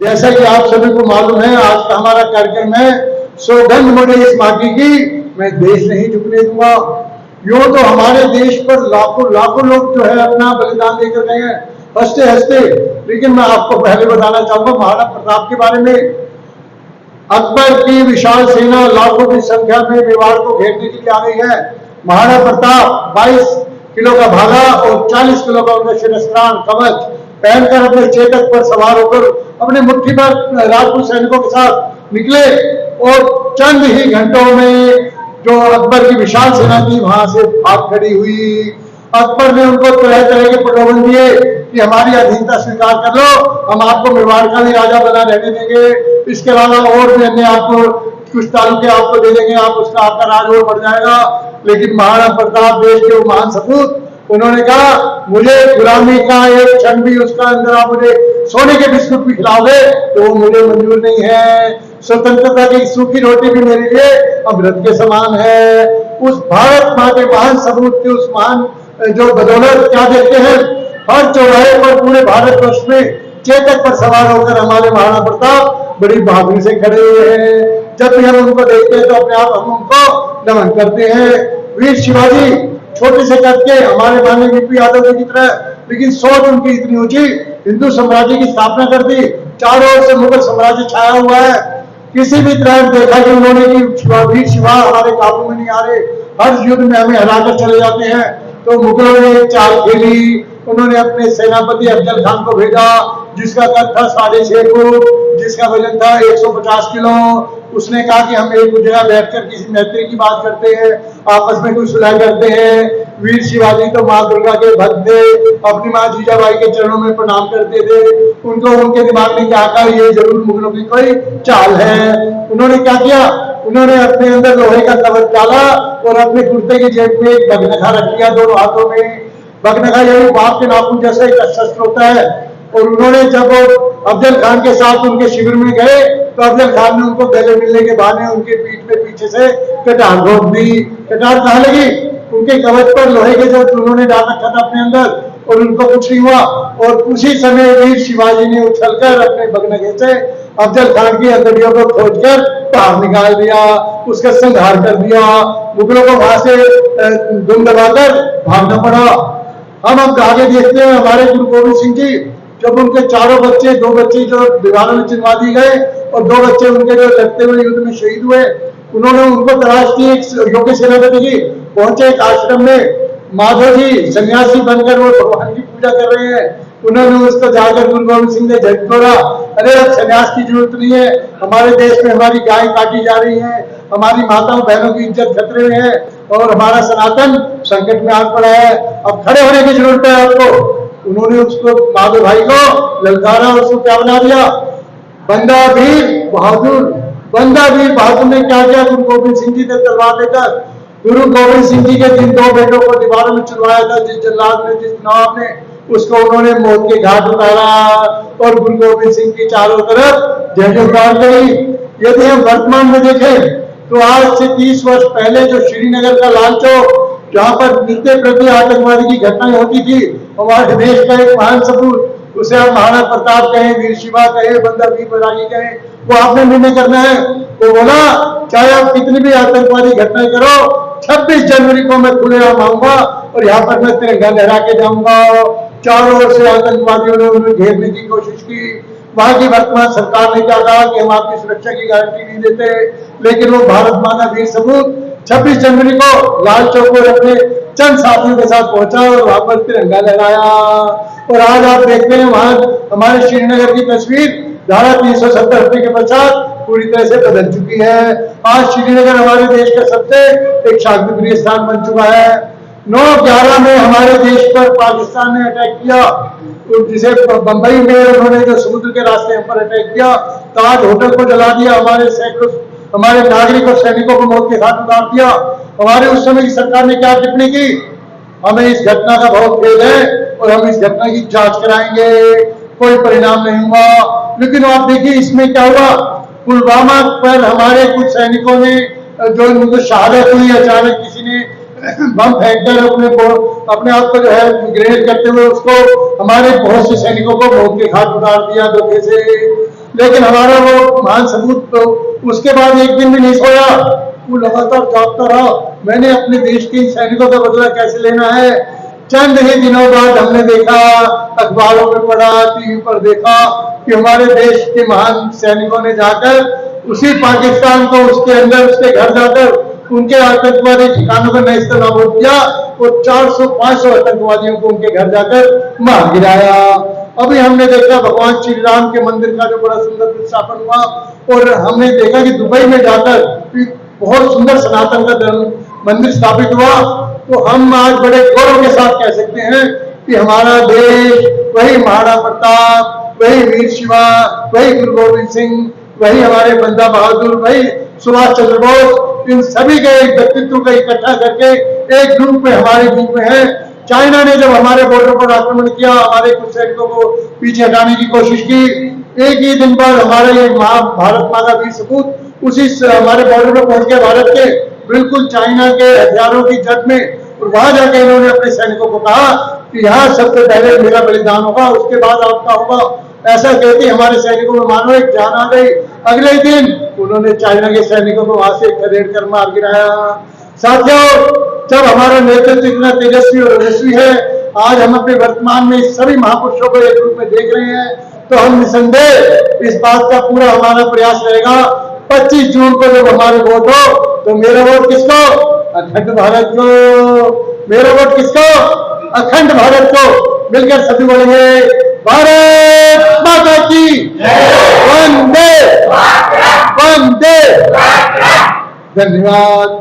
जैसा कि आप सभी को मालूम है, आज का हमारा कार्यक्रम है सौगंध मुझे इस माटी की, मैं देश नहीं झुकने दूंगा। यूं तो हमारे देश पर लाखों लाखों लोग जो है अपना बलिदान देकर गए हैं हंसते हंसते, लेकिन मैं आपको पहले बताना चाहूंगा महाराणा प्रताप के बारे में। अकबर की विशाल सेना लाखों की संख्या में मेवाड़ को घेरने के लिए आ गई है। महाराणा प्रताप 22 किलो का भाला और 40 किलो का उनका शिरस्त्राण कवच पहनकर अपने चेतक पर सवार होकर अपने मुट्ठी पर राजपूत सैनिकों के साथ निकले और चंद ही घंटों में जो अकबर की विशाल सेना थी वहां से भाग खड़ी हुई। अकबर ने उनको तरह तरह के प्रलोभन दिए कि हमारी अधीनता स्वीकार कर लो, हम आपको मेवाड़ का भी राजा बना रहने देंगे, इसके अलावा और भी अन्य आपको कुछ तालुके आपको दे देंगे, आप उसका आपका राज और बढ़ जाएगा। लेकिन महाराणा प्रताप देश के महान सपूत, उन्होंने कहा मुझे गुलामी का एक क्षण भी उसका अंदर आप मुझे सोने के बिस्कुट भी खिलाओगे तो वो मुझे मंजूर नहीं है। स्वतंत्रता की सूखी रोटी भी मेरे लिए अमृत के समान है। उस भारत माँ के महान सपूत के उस महान जो बदौलत क्या देखते हैं, हर चौराहे पर पूरे भारतवर्ष में चेतक पर सवार होकर हमारे महाराणा प्रताप बड़ी बहादुरी से खड़े हुए हैं। जब भी हम उनको देखते हैं तो अपने आप हम उनको नमन करते हैं। वीर शिवाजी छोटे से करके हमारे माननीय वीपी यादव जी की तरह, लेकिन सोच उनकी इतनी ऊंची, हिंदू साम्राज्य की स्थापना कर दी, चारों ओर से मुगल साम्राज्य छाया हुआ है। किसी भी तरह देखा कि उन्होंने वीर शिवा हमारे काबू में नहीं आ रहे, हर युद्ध में हमें हराकर चले जाते हैं। तो मुगलों ने एक चाल खेली, उन्होंने अपने सेनापति अफजल खान को भेजा जिसका कद था 6.5 फुट, जिसका वजन था 150 किलो। उसने कहा कि हम एक जगह बैठकर किसी मैत्री की बात करते हैं, आपस में कोई सुलह करते हैं। वीर शिवाजी तो माँ दुर्गा के भक्त थे, अपनी माँ जीजाबाई के चरणों में प्रणाम करते थे। उनको उनके दिमाग में क्या कहा, ये जरूर मुगलों की कोई चाल है। उन्होंने क्या किया, उन्होंने अपने अंदर लोहे का कवच डाला और अपने कुर्ते की जेब में एक बगनखा रख लिया दोनों हाथों में। बगनखा यही बाप के नाखून जैसा एक शस्त्र होता है। और उन्होंने जब अफजल खान के साथ उनके शिविर में गए तो अफजल खान ने उनको गले मिलने के बहाने उनके पीठ पे पीछे से कटार रोक दी। कटार कहाँ लगी, उनके कवच पर लोहे के जो उन्होंने डाल रखा था अपने अंदर, और उनको कुछ नहीं हुआ। और उसी समय वीर शिवाजी ने उछलकर अपने बगनखे से अफजल खान की हथेलियों को खोदकर बाहर निकाल दिया, उसका संहार कर दिया। मुगलों को वहां से दुम दबाकर भागना पड़ा। हम अब आगे देखते हैं हमारे गुरु गोविंद सिंह जी, जब उनके चारों बच्चे, 2 बच्चे जो दीवारों में चिनवा दिए गए और 2 बच्चे उनके जो लड़ते हुए युद्ध में शहीद हुए, उन्होंने उनको तलाश की एक योग्य सेनापति की। पहुंचे एक आश्रम में, माधव जी सन्यासी बनकर वो भगवान की पूजा कर रहे हैं। उन्होंने उसको जाकर गुरु गोविंद सिंह ने झटकोरा, अरे अब सन्यास की जरूरत नहीं है, हमारे देश में हमारी गाय काटी जा रही है, हमारी माताओं बहनों की इज्जत खतरे में है और हमारा सनातन संकट में आ पड़ा है, अब खड़े होने की जरूरत है आपको। उन्होंने उसको माधव भाई को ललकारा और उसको क्या बना दिया, बंदा वीर बहादुर। बंदा वीर बहादुर ने क्या किया, गुरु गोविंद सिंह जी ने तलवार लेकर गुरु गोविंद सिंह जी के जिन 2 बेटों को दीवारों में चुनवाया था, जिस जल्लाद ने, जिस नवाब ने, उसको उन्होंने मौत के घाट उतारा और गुरु गोविंद सिंह की चारों तरफ जय जयकार गई। यदि हम वर्तमान में देखें तो आज से 30 वर्ष पहले जो श्रीनगर का लाल चौक, जहां पर नित्य प्रति आतंकवादी की घटनाएं होती थी, हमारे देश का एक महान सपूत, उसे हम महाराणा प्रताप कहें, वीर शिवा कहें, बंदा वीर बरागी कहें, वो आपने निर्णय करना है। वो बोला चाहे आप कितनी भी आतंकवादी घटनाएं करो, 26 जनवरी को मैं खुलेआम आऊंगा और यहाँ पर मैं तिरंगा लहरा के जाऊंगा। चारों ओर से आतंकवादियों ने उन्हें घेरने की कोशिश की। वहां की वर्तमान सरकार ने क्या कहा कि हम आपकी सुरक्षा की गारंटी नहीं देते, लेकिन वो भारत माता वीर सपूत 26 जनवरी को लाल चौक पर अपने चंद साथियों के साथ पहुंचा और वहां पर तिरंगा लहराया। और आज आप देखते हैं वहां हमारे श्रीनगर की तस्वीर धारा 370 हटने के पश्चात पूरी तरह से बदल चुकी है। आज श्रीनगर हमारे देश का सबसे एक शांति प्रिय स्थान बन चुका है। 9/11 में हमारे देश पर पाकिस्तान ने अटैक किया, जिसे बंबई में उन्होंने जो समुद्र के रास्ते पर अटैक किया, ताज होटल को जला दिया, हमारे सैकड़ों हमारे नागरिक और सैनिकों को मौत के घाट उतार दिया। हमारे उस समय की सरकार ने क्या टिप्पणी की, हमें इस घटना का बहुत खेद है और हम इस घटना की जांच कराएंगे, कोई परिणाम नहीं हुआ। लेकिन आप देखिए इसमें क्या हुआ, पुलवामा पर हमारे कुछ सैनिकों ने जो उनको शहादत हुई, अचानक किसी ने बम फेंककर अपने आप को जो है ग्रेनेड करते हुए उसको हमारे बहुत से सैनिकों को मौत के घाट उतार दिया धोखे से। लेकिन हमारा वो महान सबूत तो उसके बाद एक दिन भी नहीं सोया, वो लगातार जागता रहा। मैंने अपने देश के सैनिकों का बदला कैसे लेना है। चंद ही दिनों बाद हमने देखा, अखबारों में पढ़ा, टीवी पर देखा कि हमारे देश के महान सैनिकों ने जाकर उसी पाकिस्तान को उसके अंदर उसके घर जाकर उनके आतंकवादी ठिकानों का नेस्तनाबूद किया और 400-500 आतंकवादियों को उनके घर जाकर मार गिराया। अभी हमने देखा भगवान श्री राम के मंदिर का जो बड़ा सुंदर प्रतिष्ठापन हुआ, और हमने देखा कि दुबई में जाकर बहुत सुंदर सनातन का धर्म मंदिर स्थापित हुआ। तो हम आज बड़े गौरव के साथ कह सकते हैं कि हमारा देश वही महाराणा प्रताप, वही वीर शिवा, वही गुरु गोविंद सिंह, वही हमारे बंदा बहादुर, वही सुभाष चंद्र बोस, इन सभी के एक व्यक्तित्व को इकट्ठा करके एक ग्रुप में हमारे बीच में है। चाइना ने जब हमारे बॉर्डर पर आक्रमण किया, हमारे कुछ सैनिकों को पीछे हटाने की कोशिश की, एक ही दिन बाद हमारा ये भारत माँ का वीर सपूत उसी हमारे बॉर्डर पर पहुंच गया, भारत के बिल्कुल चाइना के हथियारों की जद में। और वहां जाकर इन्होंने अपने सैनिकों को कहा कि यहाँ सबसे पहले मेरा बलिदान होगा, उसके बाद आपका होगा। ऐसा कहते हमारे सैनिकों में मानो एक जान आ गई। अगले दिन उन्होंने चाइना के सैनिकों को वहां से खदेड़ कर मार गिराया। साथियों, जब हमारा नेतृत्व इतना तेजस्वी और यशस्वी है, आज हम अपने वर्तमान में सभी महापुरुषों को एक रूप में देख रहे हैं, तो हम निसंदेह इस बात का पूरा हमारा प्रयास रहेगा 25 जून को जब हमारे वोट हो, तो मेरा वोट किसको? अखंड भारत को। मेरा वोट किसको? अखंड भारत को। मिलकर सभी बोलेंगे भारत माता की वंदे वंदे। धन्यवाद।